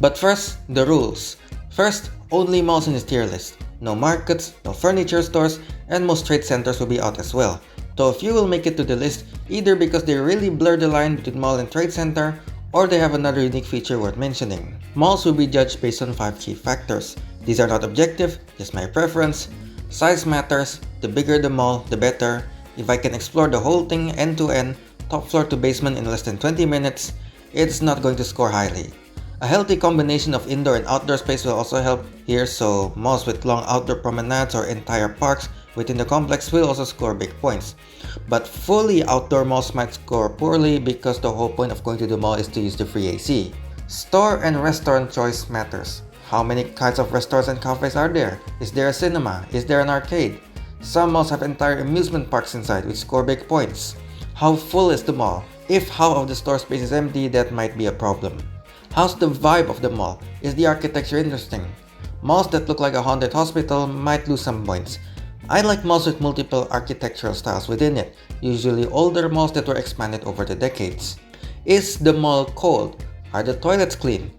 But first, the rules. First, only malls in this tier list. No markets, no furniture stores, and most trade centers will be out as well. Though a few will make it to the list either because they really blur the line between mall and trade center, or they have another unique feature worth mentioning. Malls will be judged based on 5 key factors. These are not objective, just my preference. Size matters, the bigger the mall, the better. If I can explore the whole thing end to end, top floor to basement in less than 20 minutes, it's not going to score highly. A healthy combination of indoor and outdoor space will also help here, so malls with long outdoor promenades or entire parks within the complex will also score big points. But fully outdoor malls might score poorly because the whole point of going to the mall is to use the free AC. Store and restaurant choice matters. How many kinds of restaurants and cafes are there? Is there a cinema? Is there an arcade? Some malls have entire amusement parks inside which score big points. How full is the mall? If half of the store space is empty, that might be a problem. How's the vibe of the mall? Is the architecture interesting? Malls that look like a haunted hospital might lose some points. I like malls with multiple architectural styles within it, usually older malls that were expanded over the decades. Is the mall cold? Are the toilets clean?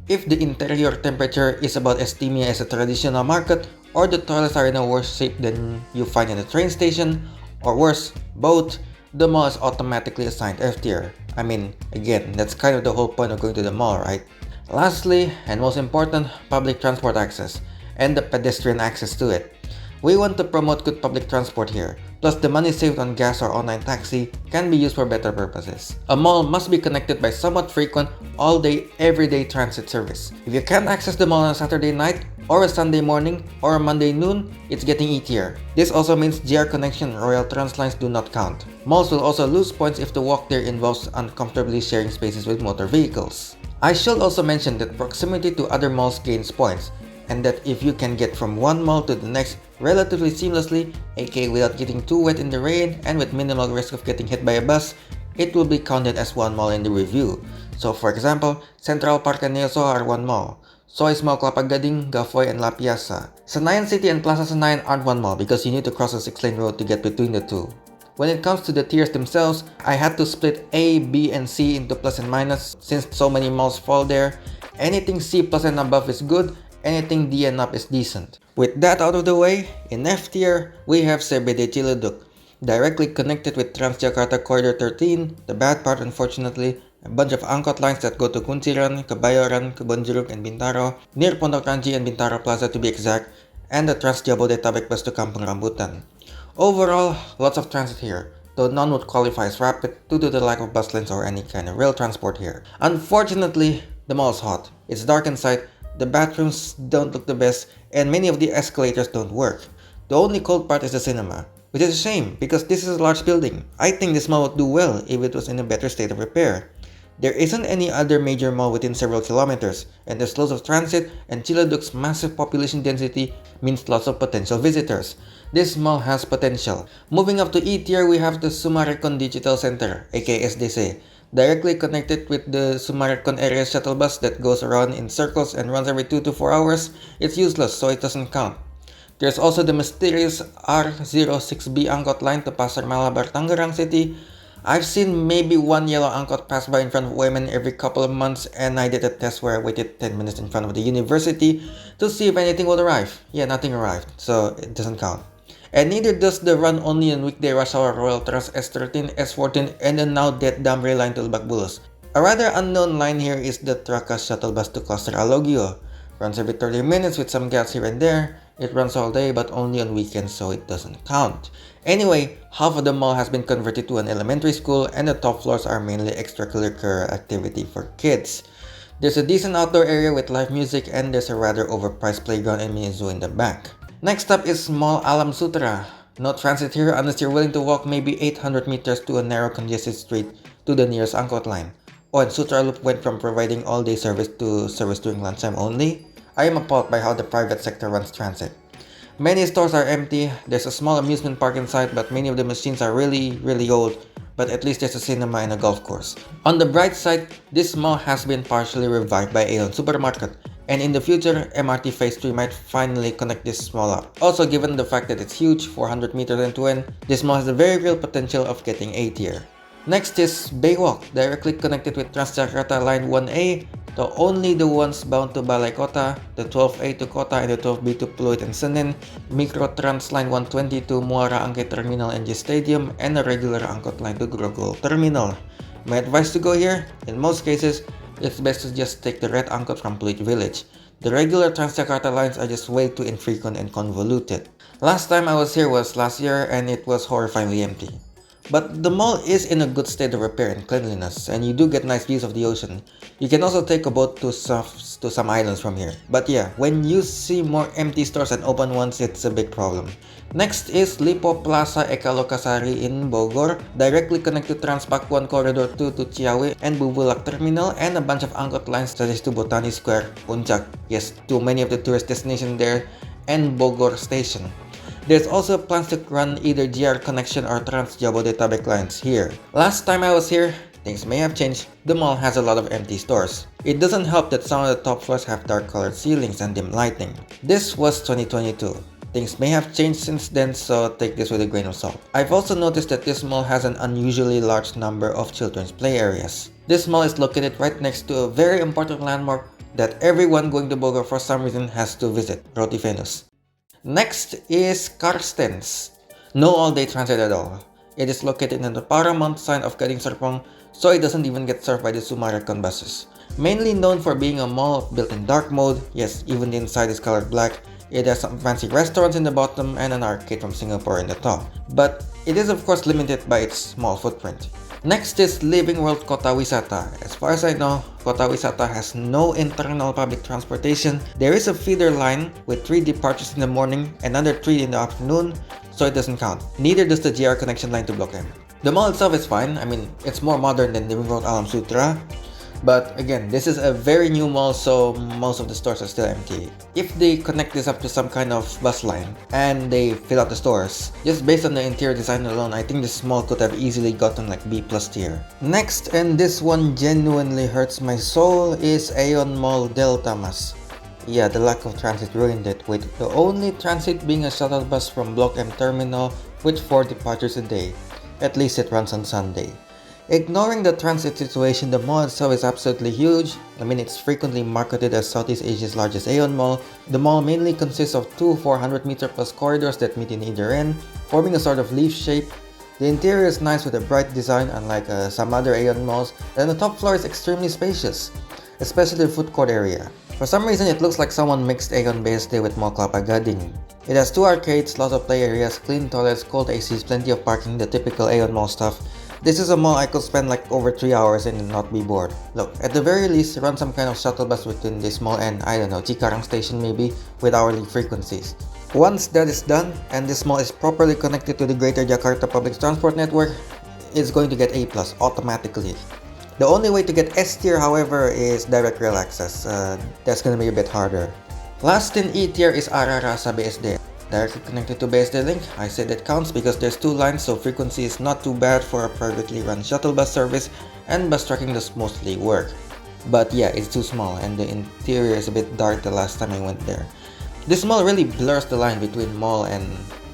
If the interior temperature is about as steamy as a traditional market, or the toilets are in a worse shape than you find in a train station, or worse, both, the mall is automatically assigned F tier. I mean, again, that's kind of the whole point of going to the mall, right? Lastly, and most important, public transport access, and the pedestrian access to it. We want to promote good public transport here, plus the money saved on gas or online taxi can be used for better purposes. A mall must be connected by somewhat frequent, all-day, everyday transit service. If you can't access the mall on a Saturday night, or a Sunday morning, or a Monday noon, it's getting E tier. This also means GR Connection and Royal Trans lines do not count. Malls will also lose points if the walk there involves uncomfortably sharing spaces with motor vehicles. I should also mention that proximity to other malls gains points, and that if you can get from one mall to the next relatively seamlessly, aka without getting too wet in the rain and with minimal risk of getting hit by a bus, it will be counted as one mall in the review. So for example, Central Park and Neoso are one mall. So is Mall Kelapa Gading, Gafoy, and La Piazza. Senayan City and Plaza Senayan aren't one mall because you need to cross a 6-lane road to get between the two. When it comes to the tiers themselves, I had to split A, B, and C into plus and minus since so many malls fall there. Anything C plus and above is good, anything D and up is decent. With that out of the way, in F tier, we have CBD Ciledug, directly connected with Transjakarta Corridor 13. The bad part, unfortunately, a bunch of angkot lines that go to Kunciran, Kebayoran, Kebonjeruk, and Bintaro, near Pondok Ranji and Bintaro Plaza to be exact, and the Trans Jabodetabek bus to Kampung Rambutan. Overall, lots of transit here, though none would qualify as rapid due to the lack of bus lanes or any kind of rail transport here. Unfortunately, the mall is hot, it's dark inside, the bathrooms don't look the best, and many of the escalators don't work. The only cold part is the cinema, which is a shame because this is a large building. I think this mall would do well if it was in a better state of repair. There isn't any other major mall within several kilometers, and there's lots of transit, and Ciledug's massive population density means lots of potential visitors. This mall has potential. Moving up to E tier, we have the Sumarekon Digital Center, aka SDC, directly connected with the Sumarekon area shuttle bus that goes around in circles and runs every 2 to 4 hours. It's useless, so it doesn't count. There's also the mysterious R06B angkot line to Pasar Malabar, Tangerang City. I've seen maybe one yellow angkot pass by in front of women every couple of months, and I did a test where I waited 10 minutes in front of the university to see if anything would arrive. Yeah, nothing arrived, so it doesn't count. And neither does the run only on weekday rush hour Royal Trans S13, S14, and the now dead Damre line to Lebak Bulus. A rather unknown line here is the Trakas shuttle bus to Cluster Alogio. Runs every 30 minutes with some gaps here and there. It runs all day but only on weekends, so it doesn't count. Anyway, half of the mall has been converted to an elementary school, and the top floors are mainly extracurricular activity for kids. There's a decent outdoor area with live music, and there's a rather overpriced playground and mini zoo in the back. Next up is Mall Alam Sutra. No transit here unless you're willing to walk maybe 800 meters to a narrow congested street to the nearest angkot line. Oh, and Sutra Loop went from providing all-day service to service during lunchtime only. I am appalled by how the private sector runs transit. Many stores are empty, there's a small amusement park inside, but many of the machines are really old, but at least there's a cinema and a golf course. On the bright side, this mall has been partially revived by Aeon Supermarket, and in the future, MRT Phase 3 might finally connect this mall up. Also, given the fact that it's huge, 400 meters end-to-end, this mall has the very real potential of getting A tier. Next is Baywalk, directly connected with Transjakarta Line 1A, though only the ones bound to Balai Kota, the 12A to Kota and the 12B to Pluit and Senen, Microtrans Line 120 to Muara Angke Terminal and G Stadium, and a regular Angkot line to Grogol Terminal. My advice to go here, in most cases, it's best to just take the red Angkot from Pluit Village. The regular Transjakarta lines are just way too infrequent and convoluted. Last time I was here was last year and it was horrifyingly empty. But the mall is in a good state of repair and cleanliness, and you do get nice views of the ocean. You can also take a boat to some islands from here. But yeah, when you see more empty stores than open ones, it's a big problem. Next is Lipo Plaza Eka Lokasari in Bogor, directly connected to Transpakuan Corridor 2 to Ciawi and Bubulak Terminal, and a bunch of angkot lines such as to Botani Square, Puncak, yes, to many of the tourist destinations there, and Bogor Station. There's also plans to run either GR Connection or Trans Jabodetabek lines here. Last time I was here, things may have changed. The mall has a lot of empty stores. It doesn't help that some of the top floors have dark colored ceilings and dim lighting. This was 2022. Things may have changed since then, so take this with a grain of salt. I've also noticed that this mall has an unusually large number of children's play areas. This mall is located right next to a very important landmark that everyone going to Bogor for some reason has to visit, Roti Venus. Next is Karstens. No all-day transit at all. It is located in the paramount sign of Gading Serpong, so it doesn't even get served by the Sumarekon buses. Mainly known for being a mall built in dark mode, yes, even the inside is colored black. It has some fancy restaurants in the bottom and an arcade from Singapore in the top. But it is of course limited by its small footprint. Next is Living World Kota Wisata. As far as I know, Kota Wisata has no internal public transportation. There is a feeder line with 3 departures in the morning and another 3 in the afternoon, so it doesn't count. Neither does the GR connection line to Block M. The mall itself is fine. I mean, it's more modern than Living World Alam Sutra. But again, this is a very new mall, so most of the stores are still empty. If they connect this up to some kind of bus line and they fill out the stores, just based on the interior design alone, I think this mall could have easily gotten like B+ tier. Next, and this one genuinely hurts my soul, is Aeon Mall Delta Mas. Yeah, the lack of transit ruined it, with the only transit being a shuttle bus from Block M Terminal with 4 departures a day. At least it runs on Sunday. Ignoring the transit situation, the mall itself is absolutely huge. I mean, it's frequently marketed as Southeast Asia's largest Aeon mall. The mall mainly consists of 2 400-meter plus corridors that meet in either end, forming a sort of leaf shape. The interior is nice with a bright design, unlike some other Aeon malls, and the top floor is extremely spacious, especially the food court area. For some reason, it looks like someone mixed Aeon BSD with Mall Kelapa Gading. It has 2 arcades, lots of play areas, clean toilets, cold ACs, plenty of parking, the typical Aeon mall stuff. This is a mall I could spend like over 3 hours in and not be bored. Look, at the very least, run some kind of shuttle bus between this mall and, I don't know, Cikarang station maybe, with hourly frequencies. Once that is done, and this mall is properly connected to the Greater Jakarta public transport network, it's going to get A+ automatically. The only way to get S tier, however, is direct rail access. That's gonna be a bit harder. Last in E tier is Ararasa BSD. Directly connected to BSD Link, I said it counts because there's 2 lines, so frequency is not too bad for a privately run shuttle bus service, and bus tracking does mostly work. But yeah, it's too small and the interior is a bit dark the last time I went there. This mall really blurs the line between mall and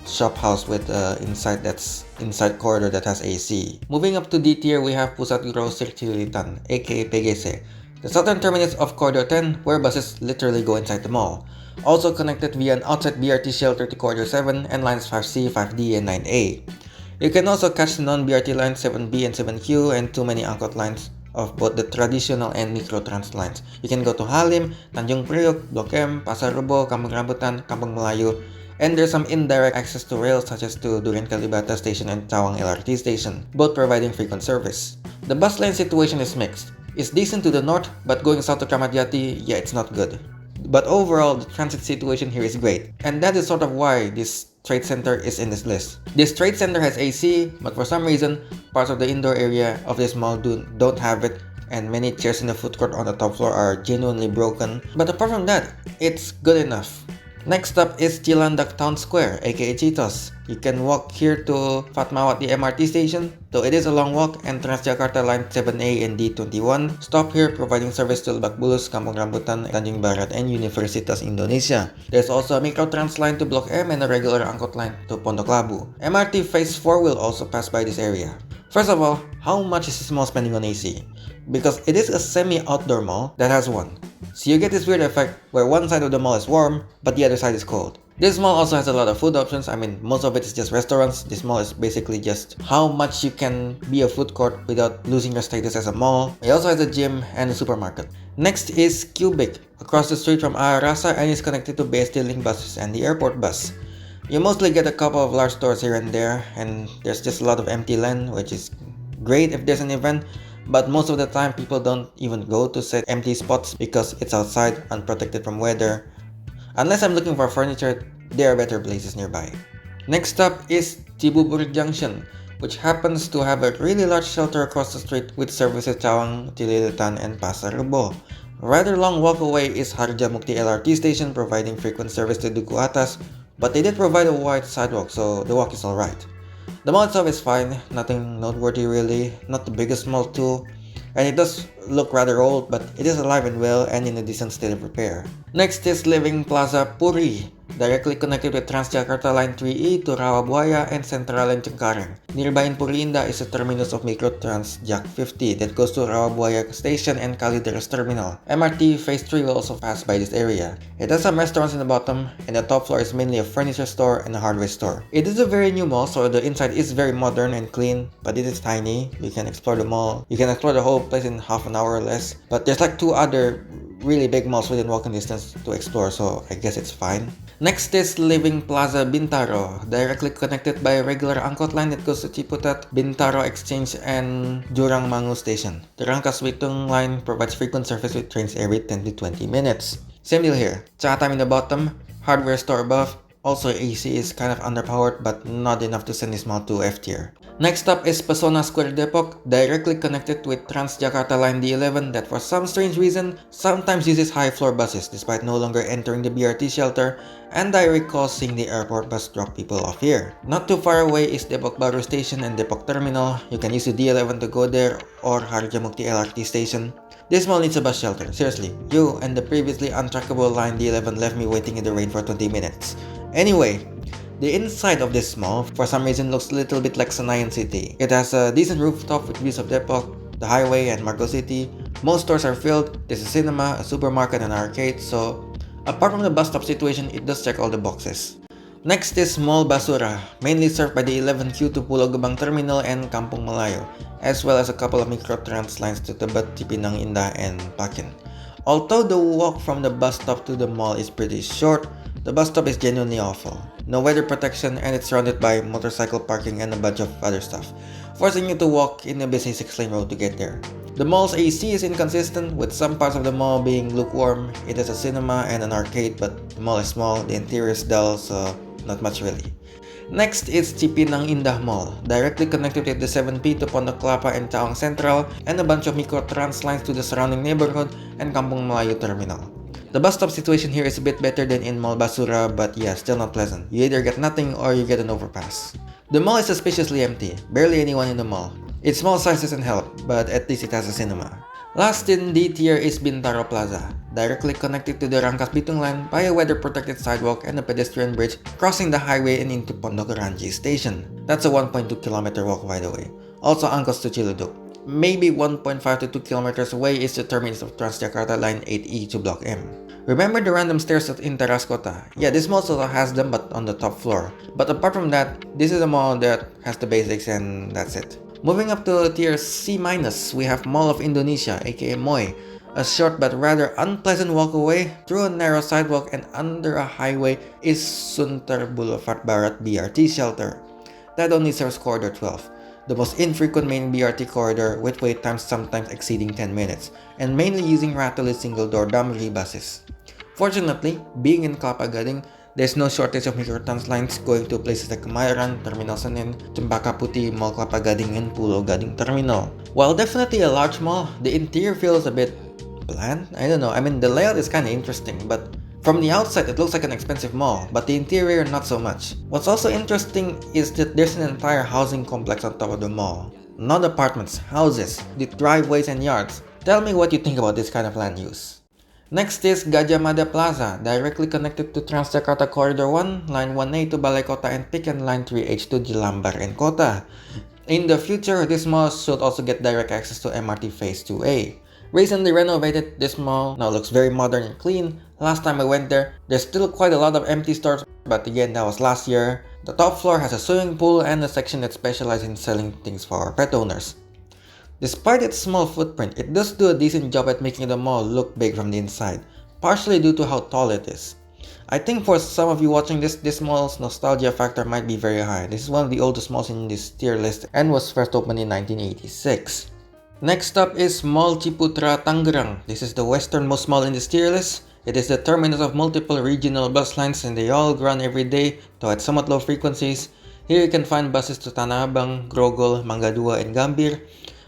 shop house with inside corridor that has AC. Moving up to D tier, we have Pusat Grosir Cililitan, aka PGC, the southern terminus of Corridor 10, where buses literally go inside the mall. Also connected via an outside BRT shelter to Corridor 7 and lines 5C, 5D, and 9A. You can also catch the non-BRT lines 7B and 7Q and too many angkot lines of both the traditional and microtrans lines. You can go to Halim, Tanjung Priok, Blok M, Pasar Rebo, Kampung Rambutan, Kampung Melayu, and there's some indirect access to rails such as to Durian Kalibata Station and Cawang LRT Station, both providing frequent service. The bus line situation is mixed. It's decent to the north, but going south to Kramat Jati, yeah, it's not good. But overall, the transit situation here is great, and that is sort of why this trade center is in this list. This trade center has AC, but for some reason, parts of the indoor area of this mall don't have it, and many chairs in the food court on the top floor are genuinely broken. But apart from that, it's good enough. Next up is Cilandak Town Square, aka Cheetos. You can walk here to Fatmawati MRT station, though it is a long walk, and Transjakarta Line 7A and D21 stop here providing service to Lebak Bulus, Kampung Rambutan, Tanjung Barat, and Universitas Indonesia. There's also a microtrans line to Block M and a regular angkot line to Pondok Labu. MRT Phase 4 will also pass by this area. First of all, how much is this mall spending on AC? Because it is a semi-outdoor mall that has one. So you get this weird effect where one side of the mall is warm, but the other side is cold. This mall also has a lot of food options. I mean, most of it is just restaurants. This mall is basically just how much you can be a food court without losing your status as a mall. It also has a gym and a supermarket. Next is Cubic, across the street from Arasa, and is connected to BSD Link buses and the airport bus. You mostly get a couple of large stores here and there, and there's just a lot of empty land, which is great if there's an event. But most of the time, people don't even go to set empty spots because it's outside, unprotected from weather. Unless I'm looking for furniture, there are better places nearby. Next up is Cibubur Junction, which happens to have a really large shelter across the street with services Cawang, Cililitan, and Pasar Rebo. A rather long walk away is Harjamukti LRT station, providing frequent service to Duku Atas, but they did provide a wide sidewalk, so the walk is alright. The mall itself is fine, nothing noteworthy really, not the biggest mall too, and it does look rather old, but it is alive and well and in a decent state of repair. Next is Living Plaza Puri, directly connected with Transjakarta Line 3E to Rawabuaya and Central and Cengkareng. Nearby in Puri Indah is a terminus of Microtrans Jak 50 that goes to Rawabuaya Station and Kalideres Terminal. MRT Phase 3 will also pass by this area. It has some restaurants in the bottom, and the top floor is mainly a furniture store and a hardware store. It is a very new mall, so the inside is very modern and clean, but it is tiny. You can explore the mall. You can explore the whole place in half an hour or less. But there's like 2 other really big malls within walking distance to explore, so I guess it's fine. Next is Living Plaza Bintaro, directly connected by a regular angkot line that goes to Ciputat, Bintaro Exchange, and Jurang Mangu Station. The Rangkas Bitung line provides frequent service with trains every 10 to 20 minutes. Same deal here. Cha time in the bottom, hardware store above. Also, AC is kind of underpowered, but not enough to send this mall to F tier. Next up is Pesona Square Depok, directly connected with Transjakarta Line D11 that for some strange reason sometimes uses high floor buses despite no longer entering the BRT shelter, and I recall seeing the airport bus drop people off here. Not too far away is Depok Baru Station and Depok Terminal. You can use the D11 to go there or Harjamukti LRT Station. This mall needs a bus shelter, seriously. You and the previously untrackable line D11 left me waiting in the rain for 20 minutes. Anyway, the inside of this mall for some reason looks a little bit like Senayan City. It has a decent rooftop with views of Depok, the highway, and Margo City. Most stores are filled. There's a cinema, a supermarket, and an arcade, so apart from the bus stop situation, it does check all the boxes. Next is Mall Basura, mainly served by the 11Q to Pulau Gebang Terminal and Kampung Melayu, as well as a couple of microtrans lines to Tebet, Cipinang Indah, and Pakin. Although the walk from the bus stop to the mall is pretty short, the bus stop is genuinely awful. No weather protection, and it's surrounded by motorcycle parking and a bunch of other stuff, forcing you to walk in a busy 6-lane road to get there. The mall's AC is inconsistent, with some parts of the mall being lukewarm. It has a cinema and an arcade, but the mall is small, the interior is dull, so not much really. Next is Cipinang Indah Mall, directly connected with the 7P to Pondok Kelapa and Cawang Central, and a bunch of microtrans lines to the surrounding neighborhood and Kampung Melayu Terminal. The bus stop situation here is a bit better than in Mall Basura, but yeah, still not pleasant. You either get nothing or you get an overpass. The mall is suspiciously empty, barely anyone in the mall. Its small size doesn't help, but at least it has a cinema. Last in D tier is Bintaro Plaza, directly connected to the Rangkas Bitung line by a weather-protected sidewalk and a pedestrian bridge crossing the highway and into Pondok Ranji Station. That's a 1.2-kilometer walk, by the way. Also angkos to Ciluduk. Maybe 1.5 to 2 kilometers away is the terminus of Transjakarta Line 8E to Block M. Remember the random stairs in Teras Kota? Yeah, this mall also has them, but on the top floor. But apart from that, this is a mall that has the basics and that's it. Moving up to tier C-, we have Mall of Indonesia, aka MOI. A short but rather unpleasant walk away through a narrow sidewalk and under a highway is Sunter Boulevard Barat BRT shelter. That only serves Corridor 12, the most infrequent main BRT corridor with wait times sometimes exceeding 10 minutes, and mainly using rattly single-door Damri buses. Fortunately, being in Kelapa Gading, there's no shortage of microtrans lines going to places like Kemayoran, Terminal Senin, Cempaka Putih, Mall Kelapa Gading, and Pulau Gading Terminal. While definitely a large mall, the interior feels a bit bland. I don't know, I mean the layout is kinda interesting, but From the outside, it looks like an expensive mall, but the interior not so much. What's also interesting is that there's an entire housing complex on top of the mall. Not apartments, houses, with driveways and yards. Tell me what you think about this kind of land use. Next is Gajah Mada Plaza, directly connected to Transjakarta Corridor 1, Line 1A to Balai Kota and PIK and Line 3H to Jelambar and Kota. In the future, this mall should also get direct access to MRT Phase 2A. Recently renovated, this mall now looks very modern and clean. Last time I went there, there's still quite a lot of empty stores, but again, that was last year. The top floor has a swimming pool and a section that specializes in selling things for pet owners. Despite its small footprint, it does do a decent job at making the mall look big from the inside, partially due to how tall it is. I think for some of you watching this mall's nostalgia factor might be very high. This is one of the oldest malls in this tier list and was first opened in 1986. Next up is Mall Ciputra Tangerang. This is the westernmost mall in this tier list. It is the terminus of multiple regional bus lines and they all run every day, though at somewhat low frequencies. Here you can find buses to Tanah Abang, Grogol, Mangga Dua, and Gambir.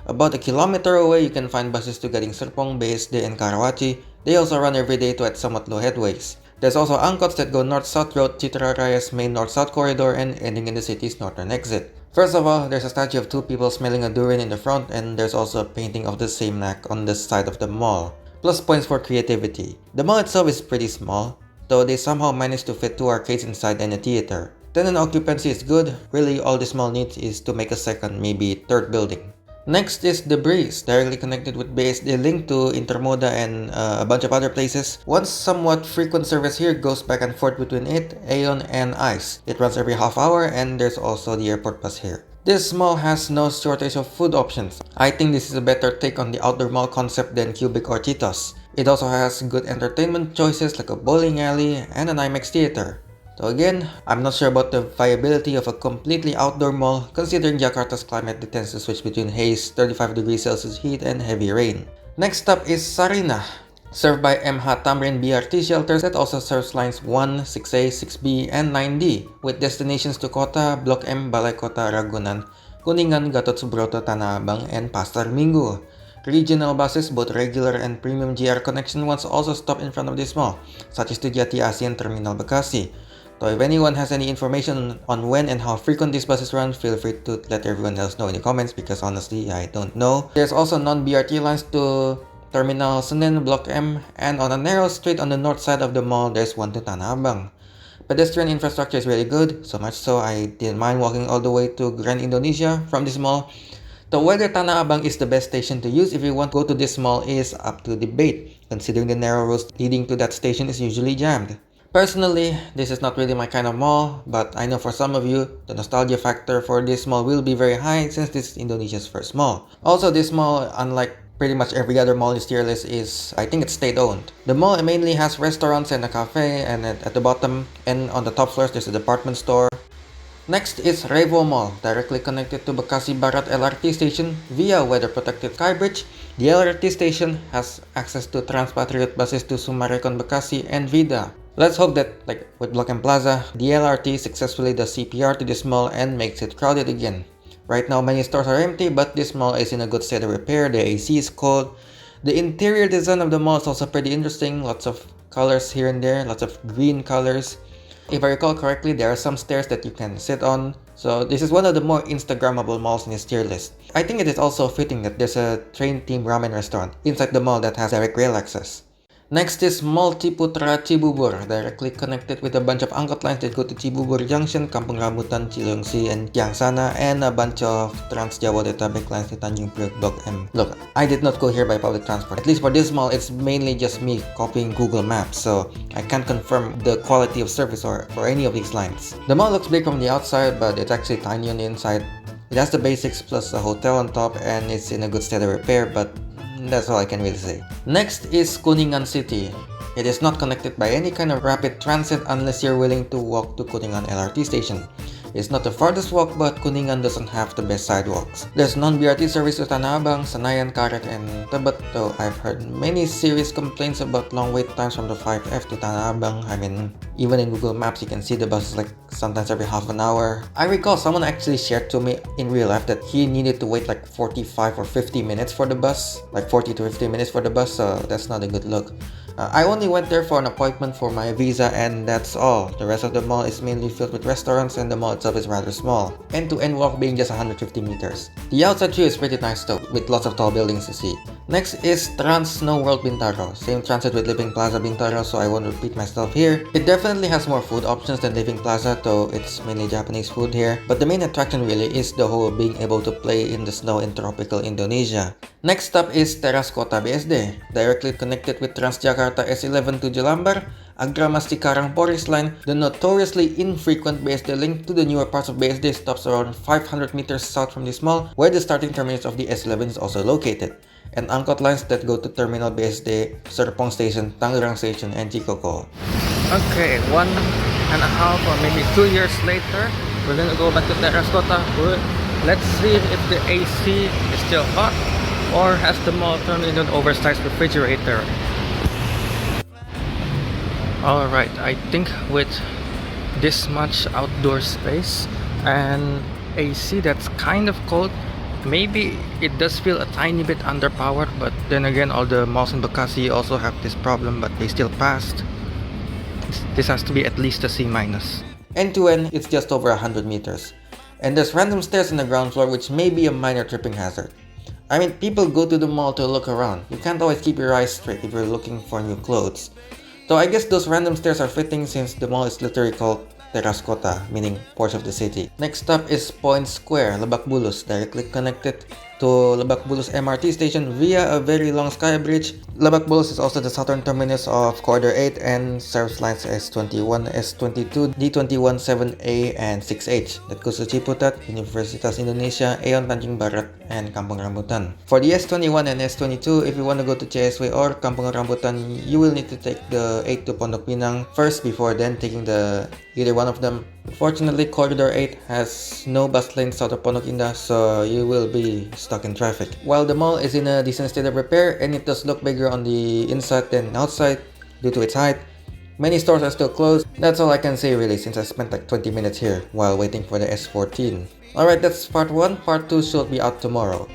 About a kilometer away, you can find buses to Gading Serpong, BSD, and Karawaci. They also run every day to at somewhat low headways. There's also angkots that go north-south throughout Citra Raya's main north-south corridor and ending in the city's northern exit. First of all, there's a statue of two people smelling a durian in the front, and there's also a painting of the same neck on the side of the mall. Plus points for creativity. The mall itself is pretty small, though they somehow managed to fit 2 arcades inside and a theater. Tenant occupancy is good. Really, all this mall needs is to make a second, maybe third building. Next is The Breeze, directly connected with BSD linked to Intermoda and a bunch of other places. One somewhat frequent service here goes back and forth between it, Aeon, and ICE. It runs every half hour and there's also the airport bus here. This mall has no shortage of food options. I think this is a better take on the outdoor mall concept than Cubic or Cheetos. It also has good entertainment choices like a bowling alley and an IMAX theater. So again, I'm not sure about the viability of a completely outdoor mall considering Jakarta's climate that tends to switch between haze, 35 degrees Celsius heat, and heavy rain. Next up is Sarinah, served by MH Tamrin BRT shelters that also serves lines 1, 6A, 6B, and 9D with destinations to Kota, Blok M, Balai Kota, Ragunan, Kuningan, Gatot Subroto, Tanah Abang, and Pasar Minggu. Regional buses, both regular and premium GR connection ones, also stop in front of this mall, such as to Jati Asih and Terminal Bekasi. So if anyone has any information on when and how frequent these buses run, feel free to let everyone else know in the comments because honestly, I don't know. There's also non-BRT lines to Terminal Senen, Block M, and on a narrow street on the north side of the mall, there's one to Tanah Abang. Pedestrian infrastructure is really good, so much so I didn't mind walking all the way to Grand Indonesia from this mall. Though whether Tanah Abang is the best station to use if you want to go to this mall is up to debate, considering the narrow roads leading to that station is usually jammed. Personally, this is not really my kind of mall, but I know for some of you, the nostalgia factor for this mall will be very high since this is Indonesia's first mall. Also, this mall, unlike pretty much every other mall in this tier list, I think it's state-owned. The mall mainly has restaurants and a cafe, and at the bottom and on the top floors there's a department store. Next is Revo Mall, directly connected to Bekasi Barat LRT station via weather-protected skybridge. The LRT station has access to Transpatriot buses to Sumarekon Bekasi and Vida. Let's hope that, like with Blok M Plaza, the LRT successfully does CPR to this mall and makes it crowded again. Right now, many stores are empty, but this mall is in a good state of repair. The AC is cold. The interior design of the mall is also pretty interesting. Lots of colors here and there, lots of green colors. If I recall correctly, there are some stairs that you can sit on. So this is one of the more Instagrammable malls in this tier list. I think it is also fitting that there's a train-themed ramen restaurant inside the mall that has direct rail access. Next is Mall Ciputra Cibubur, directly connected with a bunch of angkot lines that go to Cibubur Junction, Kampung Rambutan, Cilengsi, and Kiangsana, and a bunch of Trans Jabodetabek lines to Tanjung Priok Blok M. Look, I did not go here by public transport. At least for this mall, it's mainly just me copying Google Maps, so I can't confirm the quality of service for any of these lines. The mall looks big from the outside, but it's actually tiny on the inside. It has the basics plus a hotel on top, and it's in a good state of repair, but that's all I can really say. Next is Kuningan City. It is not connected by any kind of rapid transit unless you're willing to walk to Kuningan LRT station. It's not the farthest walk, but Kuningan doesn't have the best sidewalks. There's non-BRT service to Tanah Abang, Senayan, Karet, and Tebet, though I've heard many serious complaints about long wait times from the 5F to Tanah Abang. I mean, even in Google Maps you can see the buses like sometimes every half an hour. I recall someone actually shared to me in real life that he needed to wait like 45 or 50 minutes for the bus, like 40 to 50 minutes for the bus, so that's not a good look. I only went there for an appointment for my visa and that's all. The rest of the mall is mainly filled with restaurants and the mall itself is rather small. End-to-end walk being just 150 meters. The outside view is pretty nice though, with lots of tall buildings to see. Next is Trans Snow World Bintaro. Same transit with Living Plaza Bintaro, so I won't repeat myself here. It definitely has more food options than Living Plaza, though it's mainly Japanese food here. But the main attraction really is the whole being able to play in the snow in tropical Indonesia. Next up is Teras Kota BSD, directly connected with Transjakarta S11 to Jelambar, Agramas Cikarang Poris Line. The notoriously infrequent BSD link to the newer parts of BSD stops around 500 meters south from this mall, where the starting terminus of the S11 is also located, and angkot lines that go to Terminal BSD, Serpong Station, Tangerang Station, and Cikoko. Okay, 1.5 or maybe 2 years later, we're gonna go back to Teras Kota. Let's see if the AC is still hot or has the mall turned into an oversized refrigerator. Alright, I think with this much outdoor space and AC that's kind of cold, maybe it does feel a tiny bit underpowered, but then again all the malls in Bekasi also have this problem, but they still passed. This has to be at least a C-. End to end, it's just over 100 meters. And there's random stairs in the ground floor which may be a minor tripping hazard. I mean, people go to the mall to look around. You can't always keep your eyes straight if you're looking for new clothes. Though I guess those random stairs are fitting since the mall is literally called Teras Kota, meaning porch of the city. Next up is Point Square, Lebak Bulus, directly connected to Lebak Bulus MRT station via a very long sky bridge. Lebak Bulus is also the southern terminus of Corridor 8 and serves lines S21, S22, D21, 7A, and 6H that goes to Ciputat, Universitas Indonesia, Aeon Tanjung Barat, and Kampung Rambutan. For the S21 and S22, if you want to go to CSW or Kampung Rambutan, you will need to take the 8 to Pondok Pinang first before then taking either one of them. Unfortunately, Corridor 8 has no bus lanes south of Pondok Indah, so you will be stuck in traffic. While the mall is in a decent state of repair and it does look bigger on the inside than outside due to its height, many stores are still closed. That's all I can say really, since I spent like 20 minutes here while waiting for the S14. Alright, that's part 1. Part 2 should be out tomorrow.